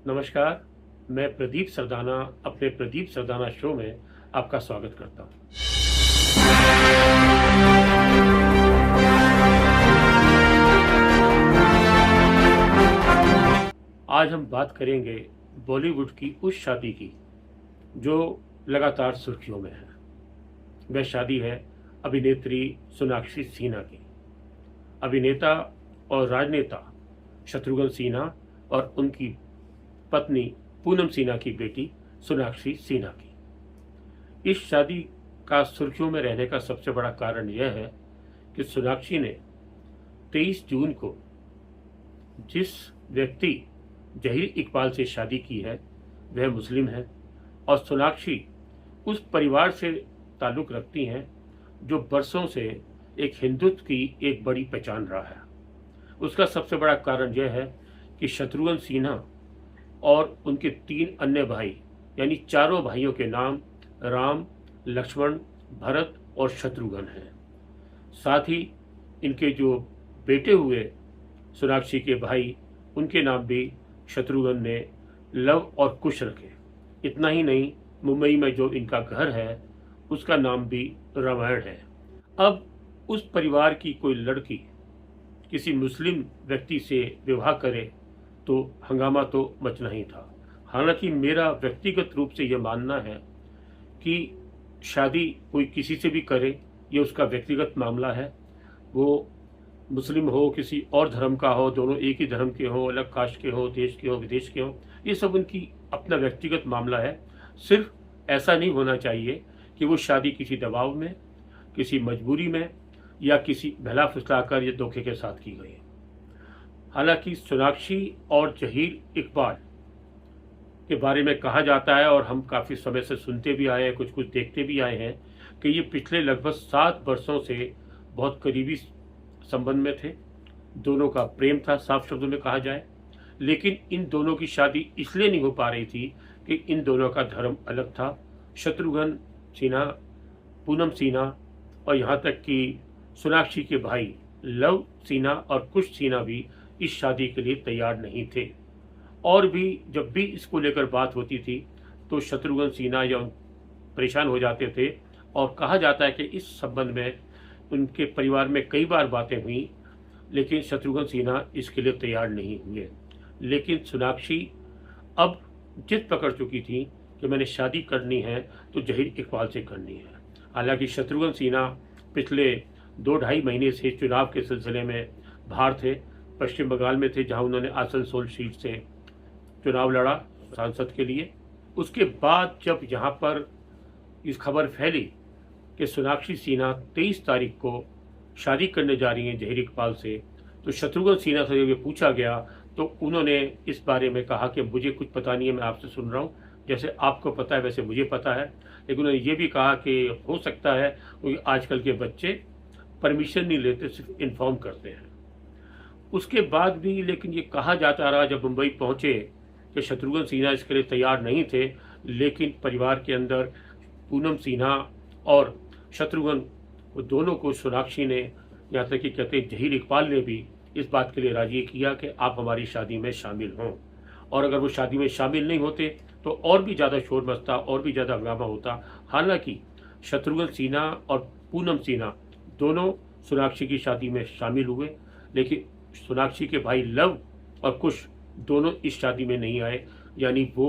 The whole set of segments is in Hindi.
नमस्कार। मैं प्रदीप सरदाना अपने प्रदीप सरदाना शो में आपका स्वागत करता हूँ। आज हम बात करेंगे बॉलीवुड की उस शादी की जो लगातार सुर्खियों में है। वह शादी है अभिनेत्री सोनाक्षी सिन्हा की। अभिनेता और राजनेता शत्रुघ्न सिन्हा और उनकी पत्नी पूनम सिन्हा की बेटी सोनाक्षी सिन्हा की। इस शादी का सुर्खियों में रहने का सबसे बड़ा कारण यह है कि सोनाक्षी ने 23 जून को जिस व्यक्ति जहीर इकबाल से शादी की है वह मुस्लिम है और सोनाक्षी उस परिवार से ताल्लुक़ रखती हैं जो बरसों से एक हिंदुत्व की एक बड़ी पहचान रहा है। उसका सबसे बड़ा कारण यह है कि शत्रुघ्न सिन्हा और उनके 3 अन्य भाई यानी चारों भाइयों के नाम राम, लक्ष्मण, भरत और शत्रुघ्न हैं। साथ ही इनके जो बेटे हुए सोनाक्षी के भाई उनके नाम भी शत्रुघ्न ने लव और कुश रखे। इतना ही नहीं, मुंबई में जो इनका घर है उसका नाम भी रामायण है। अब उस परिवार की कोई लड़की किसी मुस्लिम व्यक्ति से विवाह करे तो हंगामा तो मचना ही था। हालांकि मेरा व्यक्तिगत रूप से यह मानना है कि शादी कोई किसी से भी करे, ये उसका व्यक्तिगत मामला है। वो मुस्लिम हो, किसी और धर्म का हो, दोनों एक ही धर्म के हो, अलग कास्ट के हो, देश के हो, विदेश के हो, ये सब उनकी अपना व्यक्तिगत मामला है। सिर्फ ऐसा नहीं होना चाहिए कि वो शादी किसी दबाव में, किसी मजबूरी में या किसी बहला फुसलाकर या धोखे के साथ की गई। हालांकि सोनाक्षी और जहीर इकबाल के बारे में कहा जाता है और हम काफ़ी समय से सुनते भी आए हैं, कुछ कुछ देखते भी आए हैं कि ये पिछले लगभग 7 वर्षों से बहुत करीबी संबंध में थे। दोनों का प्रेम था, साफ शब्दों में कहा जाए। लेकिन इन दोनों की शादी इसलिए नहीं हो पा रही थी कि इन दोनों का धर्म अलग था। शत्रुघ्न सिन्हा, पूनम सिन्हा और यहाँ तक कि सोनाक्षी के भाई लव सिन्हा और कुश सिन्हा भी इस शादी के लिए तैयार नहीं थे। और भी जब भी इसको लेकर बात होती थी तो शत्रुघ्न सिन्हा या परेशान हो जाते थे और कहा जाता है कि इस संबंध में उनके परिवार में कई बार बातें हुई, लेकिन शत्रुघ्न सिन्हा इसके लिए तैयार नहीं हुए। लेकिन सोनाक्षी अब जिद पकड़ चुकी थी कि मैंने शादी करनी है तो जहीर इकबाल से करनी है। हालांकि शत्रुघ्न सिन्हा पिछले 2-2.5 महीने से चुनाव के सिलसिले में बाहर थे। पश्चिम बंगाल में थे जहां उन्होंने आसनसोल सीट से चुनाव लड़ा सांसद के लिए। उसके बाद जब यहाँ पर इस खबर फैली कि सोनाक्षी सिन्हा 23 तारीख को शादी करने जा रही हैं जहीर इकबाल से, तो शत्रुघ्न सिन्हा से जब ये पूछा गया तो उन्होंने इस बारे में कहा कि मुझे कुछ पता नहीं है, मैं आपसे सुन रहा हूँ। जैसे आपको पता है वैसे मुझे पता है। लेकिन उन्होंने ये भी कहा कि हो सकता है क्योंकि आजकल के बच्चे परमिशन नहीं लेते, सिर्फ इन्फॉर्म करते हैं। उसके बाद भी लेकिन ये कहा जाता रहा जब मुंबई पहुंचे कि शत्रुघ्न सिन्हा इसके लिए तैयार नहीं थे, लेकिन परिवार के अंदर पूनम सिन्हा और शत्रुघ्न दोनों को सोनाक्षी ने, यहाँ तक कि कहते जहीर इकबाल ने भी इस बात के लिए राजी किया कि आप हमारी शादी में शामिल हों। और अगर वो शादी में शामिल नहीं होते तो और भी ज़्यादा शोर मचता, और भी ज़्यादा हंगामा होता। हालांकि शत्रुघ्न सिन्हा और पूनम सिन्हा दोनों सोनाक्षी की शादी में शामिल हुए, लेकिन सोनाक्षी के भाई लव और कुश दोनों इस शादी में नहीं आए। यानी वो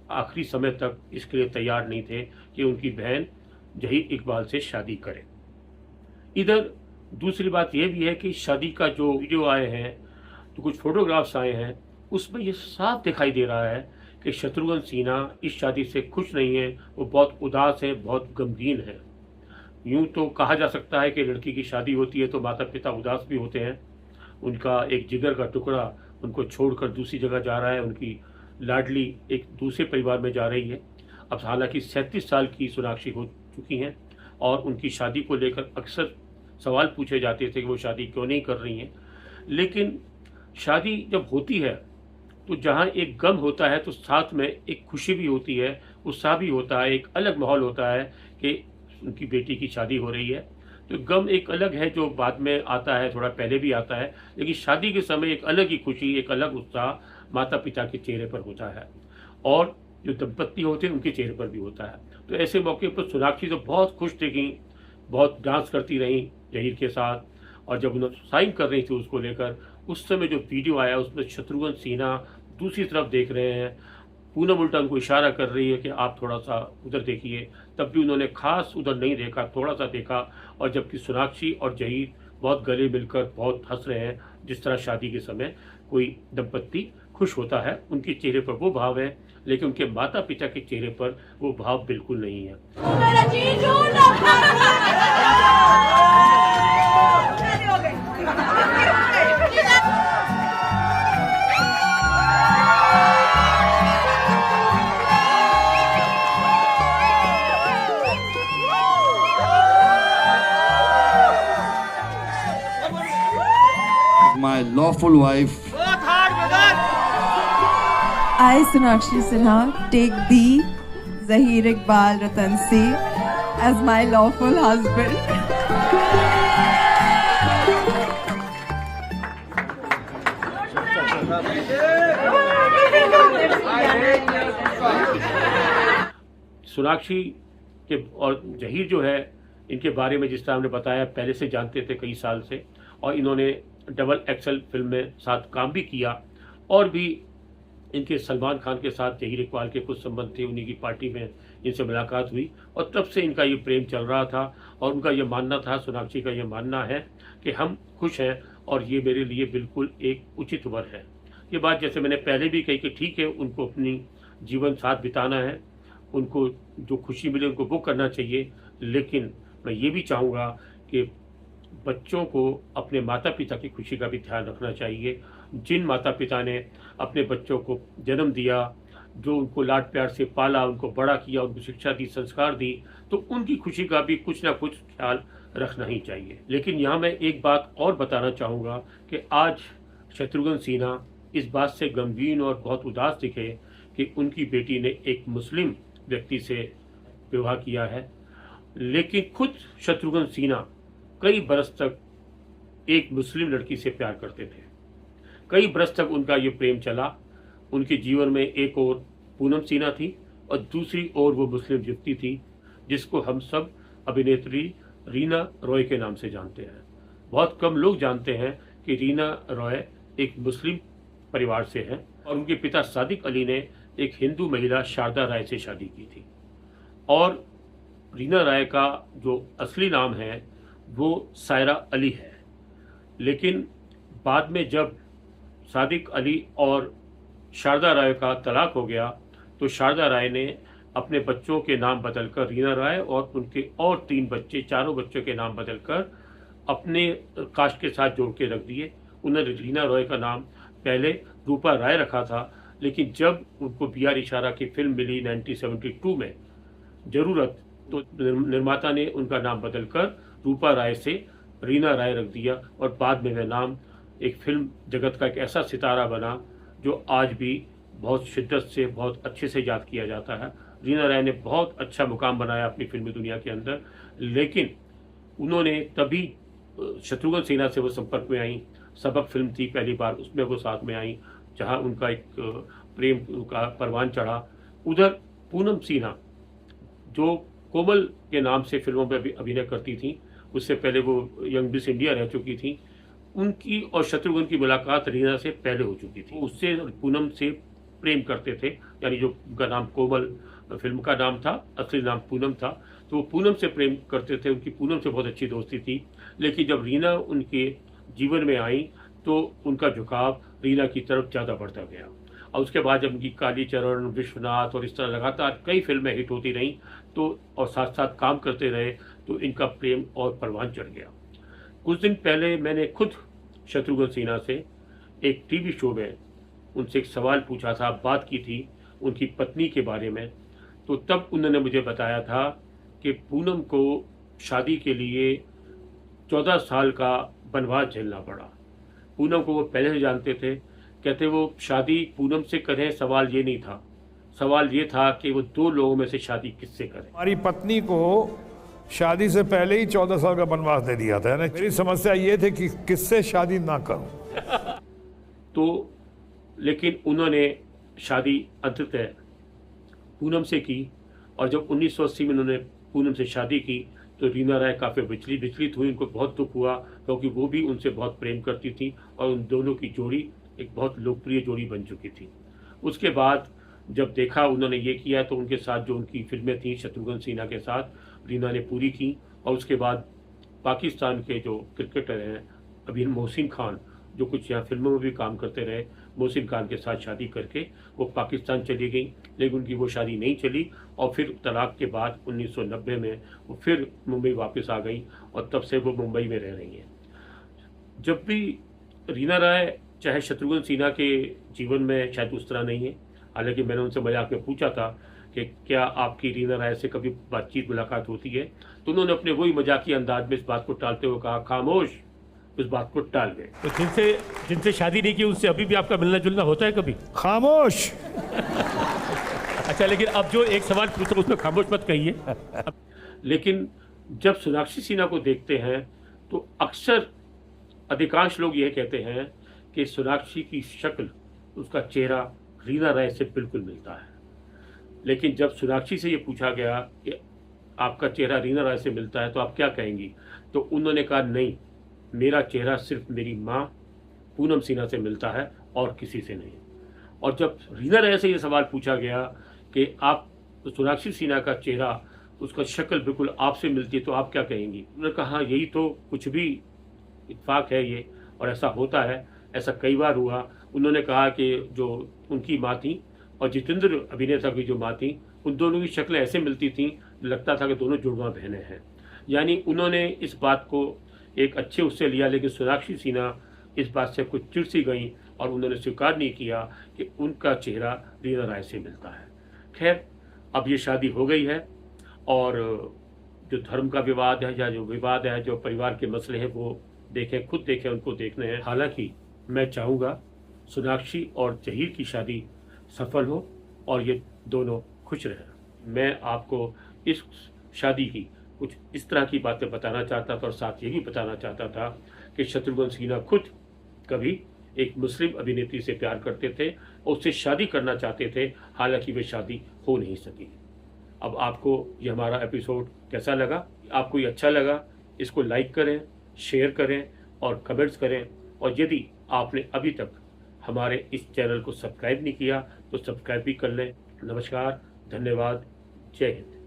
आखिरी समय तक इसके लिए तैयार नहीं थे कि उनकी बहन जहीर इकबाल से शादी करें। इधर दूसरी बात यह भी है कि शादी का जो वीडियो आए हैं, तो कुछ फोटोग्राफ्स आए हैं, उसमें ये साफ दिखाई दे रहा है कि शत्रुघ्न सिन्हा इस शादी से खुश नहीं है। वो बहुत उदास है, बहुत गमगीन है। यूं तो कहा जा सकता है कि लड़की की शादी होती है तो माता पिता उदास भी होते हैं। उनका एक जिगर का टुकड़ा उनको छोड़कर दूसरी जगह जा रहा है, उनकी लाडली एक दूसरे परिवार में जा रही है। अब हालांकि 37 साल की सोनाक्षी हो चुकी हैं और उनकी शादी को लेकर अक्सर सवाल पूछे जाते थे कि वो शादी क्यों नहीं कर रही हैं। लेकिन शादी जब होती है तो जहाँ एक गम होता है तो साथ में एक खुशी भी होती है, उत्साह भी होता है, एक अलग माहौल होता है कि उनकी बेटी की शादी हो रही है। तो गम एक अलग है जो बाद में आता है, थोड़ा पहले भी आता है, लेकिन शादी के समय एक अलग ही खुशी, एक अलग उत्साह माता पिता के चेहरे पर होता है और जो दंपत्ति होते हैं उनके चेहरे पर भी होता है। तो ऐसे मौके पर सोनाक्षी तो बहुत खुश थी, बहुत डांस करती रहीं जहीर के साथ, और जब उन्होंने साइन कर रही थी उसको लेकर, उस समय जो वीडियो आया उसमें शत्रुघ्न सिन्हा दूसरी तरफ देख रहे हैं, पूनम उल्टा उनको इशारा कर रही है कि आप थोड़ा सा उधर देखिए, तब भी उन्होंने खास उधर नहीं देखा, थोड़ा सा देखा। और जबकि सोनाक्षी और जहीर बहुत गले मिलकर बहुत हंस रहे हैं, जिस तरह शादी के समय कोई दंपत्ति खुश होता है, उनके चेहरे पर वो भाव है, लेकिन उनके माता पिता के चेहरे पर वो भाव बिल्कुल नहीं है। My lawful wife. I, Sonakshi Sinha, take thee, Zahir Iqbal Ratansi, as my lawful husband. Sonakshi के और जहीर जो है, इनके बारे में जिस तरह हमने बताया, पहले से जानते थे कई साल से, और इन्होंने डबल एक्सल फिल्म में साथ काम भी किया, और भी इनके सलमान खान के साथ जहीर इकबाल के कुछ संबंध थे, उन्हीं की पार्टी में इनसे मुलाकात हुई, और तब से इनका ये प्रेम चल रहा था। और उनका ये मानना था, सोनाक्षी का ये मानना है कि हम खुश हैं और ये मेरे लिए बिल्कुल एक उचित वर है। ये बात जैसे मैंने पहले भी कही कि ठीक है, उनको अपनी जीवन साथ बिताना है, उनको जो खुशी मिले उनको वो करना चाहिए, लेकिन मैं ये भी चाहूँगा कि बच्चों को अपने माता पिता की खुशी का भी ध्यान रखना चाहिए। जिन माता पिता ने अपने बच्चों को जन्म दिया, जो उनको लाड प्यार से पाला, उनको बड़ा किया, उनको शिक्षा दी, संस्कार दी, तो उनकी खुशी का भी कुछ ना कुछ ख्याल रखना ही चाहिए। लेकिन यहाँ मैं एक बात और बताना चाहूँगा कि आज शत्रुघ्न सिन्हा इस बात से गमगीन और बहुत उदास दिखे कि उनकी बेटी ने एक मुस्लिम व्यक्ति से विवाह किया है, लेकिन खुद शत्रुघ्न सिन्हा कई बरस तक एक मुस्लिम लड़की से प्यार करते थे। कई बरस तक उनका ये प्रेम चला। उनके जीवन में एक और पूनम सिन्हा थी और दूसरी ओर वो मुस्लिम युवती थी जिसको हम सब अभिनेत्री रीना रॉय के नाम से जानते हैं। बहुत कम लोग जानते हैं कि रीना रॉय एक मुस्लिम परिवार से हैं और उनके पिता सादिक अली ने एक हिंदू महिला शारदा राय से शादी की थी। और रीना राय का जो असली नाम है वो सायरा अली है, लेकिन बाद में जब सादिक अली और शारदा राय का तलाक हो गया तो शारदा राय ने अपने बच्चों के नाम बदलकर रीना राय और उनके और 3 बच्चे, चारों बच्चों के नाम बदलकर अपने कास्ट के साथ जोड़ के रख दिए। उन्होंने रीना रॉय का नाम पहले रूपा राय रखा था, लेकिन जब उनको बी.आर. इशारा की फिल्म मिली 1972 में जरूरत, तो निर्माता ने उनका नाम बदलकर रूपा राय से रीना राय रख दिया और बाद में वह नाम एक फिल्म जगत का एक ऐसा सितारा बना जो आज भी बहुत शिद्दत से, बहुत अच्छे से याद किया जाता है। रीना राय ने बहुत अच्छा मुकाम बनाया अपनी फिल्मी दुनिया के अंदर, लेकिन उन्होंने तभी शत्रुघ्न सिन्हा से वो संपर्क में आई। सबक फिल्म थी पहली बार, उसमें वो साथ में आई, जहां उनका एक प्रेम का परवान चढ़ा। उधर पूनम सिन्हा जो कोमल के नाम से फिल्मों में भी अभिनय करती थी, उससे पहले वो यंग मिस इंडिया रह चुकी थी, उनकी और शत्रुघ्न की मुलाकात रीना से पहले हो चुकी थी। उससे पूनम से प्रेम करते थे, यानी जो उनका नाम कोमल फिल्म का नाम था, असली नाम पूनम था, तो वो पूनम से प्रेम करते थे। उनकी पूनम से बहुत अच्छी दोस्ती थी, लेकिन जब रीना उनके जीवन में आई तो उनका झुकाव रीना की तरफ ज़्यादा बढ़ता गया। और उसके बाद जब उनकी कालीचरण, विश्वनाथ और इस तरह लगातार कई फिल्में हिट होती रहीं तो और साथ साथ काम करते रहे, तो इनका प्रेम और परवान चढ़ गया। कुछ दिन पहले मैंने खुद शत्रुघ्न सिन्हा से एक टीवी शो में उनसे एक सवाल पूछा था, बात की थी उनकी पत्नी के बारे में। तो तब उन्होंने मुझे बताया था कि पूनम को शादी के लिए 14 साल का वनवास झेलना पड़ा। पूनम को वो पहले से जानते थे, कहते वो शादी पूनम से करें, सवाल ये नहीं था, सवाल ये था कि वो 2 लोगों में से शादी किससे करें। हमारी पत्नी को शादी से पहले ही 14 साल का वनवास दे दिया था। मेरी समस्या ये थी कि किससे शादी ना करूं। तो लेकिन उन्होंने शादी अंततः पूनम से की, और जब 1980 में उन्होंने पूनम से शादी की तो रीना राय काफ़ी विचलित हुई। उनको बहुत दुख हुआ क्योंकि वो भी उनसे बहुत प्रेम करती थी और उन दोनों की जोड़ी एक बहुत लोकप्रिय जोड़ी बन चुकी थी। उसके बाद जब देखा उन्होंने ये किया तो उनके साथ जो उनकी फिल्में थी शत्रुघ्न सिन्हा के साथ रीना ने पूरी की, और उसके बाद पाकिस्तान के जो क्रिकेटर हैं अभी मोहसिन खान, जो कुछ यहाँ फिल्मों में भी काम करते रहे, मोहसिन खान के साथ शादी करके वो पाकिस्तान चली गई, लेकिन उनकी वो शादी नहीं चली और फिर तलाक के बाद 1990 में वो फिर मुंबई वापस आ गई और तब से वो मुंबई में रह रही हैं। जब भी रीना राय चाहे शत्रुघ्न सिन्हा के जीवन में शायद उस तरह नहीं है, हालांकि मैंने उनसे मजाक में पूछा था कि क्या आपकी रीना राय से कभी बातचीत मुलाकात होती है, तो उन्होंने अपने वही मजाकी अंदाज में इस बात को टालते हुए कहा खामोश, उस बात को टाल गए। तो जिनसे शादी नहीं की उनसे अभी भी आपका मिलना जुलना होता है कभी? खामोश। अच्छा, लेकिन अब जो एक सवाल पूछा उसमें खामोश मत कहिए। लेकिन जब सोनाक्षी सिन्हा को देखते हैं तो अक्सर अधिकांश लोग यह कहते हैं कि सोनाक्षी की शक्ल, उसका चेहरा रीना राय से बिल्कुल मिलता है। लेकिन जब सोनाक्षी से ये पूछा गया कि आपका चेहरा रीना राय से मिलता है तो आप क्या कहेंगी, तो उन्होंने कहा नहीं, मेरा चेहरा सिर्फ मेरी माँ पूनम सिन्हा से मिलता है और किसी से नहीं। और जब रीना राय से ये सवाल पूछा गया कि आप सोनाक्षी सिन्हा का चेहरा, उसका शक्ल बिल्कुल आपसे मिलती है तो आप क्या कहेंगी, उन्होंने कहा यही तो कुछ भी इत्तेफाक है ये, और ऐसा होता है, ऐसा कई बार हुआ। उन्होंने कहा कि जो उनकी माँ थी और जितेंद्र अभिनेता की जो माँ थी, उन दोनों की शक्लें ऐसे मिलती थीं, लगता था कि दोनों जुड़वा बहनें हैं। यानी उन्होंने इस बात को एक अच्छे उससे लिया, लेकिन सोनाक्षी सिन्हा इस बात से कुछ चिढ़ सी गई और उन्होंने स्वीकार नहीं किया कि उनका चेहरा रीना राय से मिलता है। खैर, अब ये शादी हो गई है और जो धर्म का विवाद है या जो विवाद है, जो परिवार के मसले हैं, वो देखें, खुद देखें, उनको देखने हैं। हालांकि मैं चाहूँगा सोनाक्षी और जहीर की शादी सफल हो और ये दोनों खुश रहें। मैं आपको इस शादी की कुछ इस तरह की बातें बताना चाहता था और साथ ये भी बताना चाहता था कि शत्रुघ्न सिन्हा खुद कभी एक मुस्लिम अभिनेत्री से प्यार करते थे और उससे शादी करना चाहते थे, हालांकि वे शादी हो नहीं सकी। अब आपको ये हमारा एपिसोड कैसा लगा? आपको ये अच्छा लगा, इसको लाइक करें, शेयर करें और कमेंट्स करें, और यदि आपने अभी तक हमारे इस चैनल को सब्सक्राइब नहीं किया तो सब्सक्राइब भी कर लें। नमस्कार, धन्यवाद, जय हिंद।